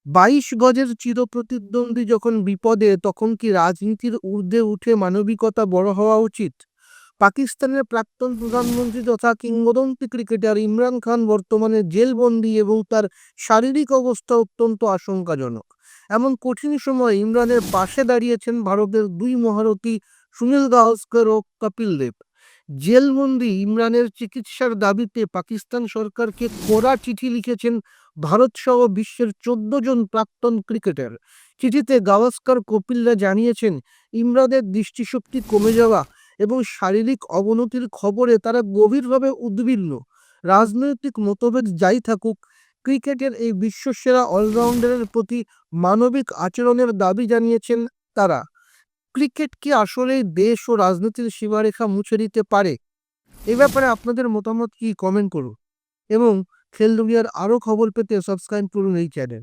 ২২ গজের চিরপ্রতিদ্বন্দ্বী যখন বিপদে, তখন কি রাজনীতির ঊর্ধ্বে উঠে মানবিকতা বড় হওয়া উচিত? পাকিস্তানের প্রাক্তন প্রধানমন্ত্রী তথা কিংবদন্তি ক্রিকেটার ইমরান খান বর্তমানে জেলবন্দি এবং তার শারীরিক অবস্থা অত্যন্ত আশঙ্কাজনক। এমন কঠিন সময়ে ইমরানের পাশে দাঁড়িয়েছেন ভারতের দুই মহারথী সুনীল গাভাস্কর ও কপিল দেব। জেলবন্দি ইমরানের চিকিৎসার দাবিতে পাকিস্তান সরকারকে কড়া চিঠি লিখেছেন ভারতসহ বিশ্বের ১৪ জন প্রাক্তন ক্রিকেটার। চিঠিতে গাভাস্কর কপিলরা জানিয়েছেন, ইমরানের দৃষ্টিশক্তি কমে যাওয়া এবং শারীরিক অবনতির খবরে তারা গভীরভাবে উদ্বিগ্ন। রাজনৈতিক মতভেদ যাই থাকুক, ক্রিকেটের এই বিশ্বসেরা অলরাউন্ডারের প্রতি মানবিক আচরণের দাবি জানিয়েছেন তারা। ক্রিকেট কি আসলেই দেশ ও রাজনীতির সীমারেখা মুছে দিতে পারে? এ ব্যাপারে আপনাদের মতামত কি? কমেন্ট করুন এবং খেল দুনিয়ার আরও খবর পেতে সাবস্ক্রাইব করুন এই চ্যানেল।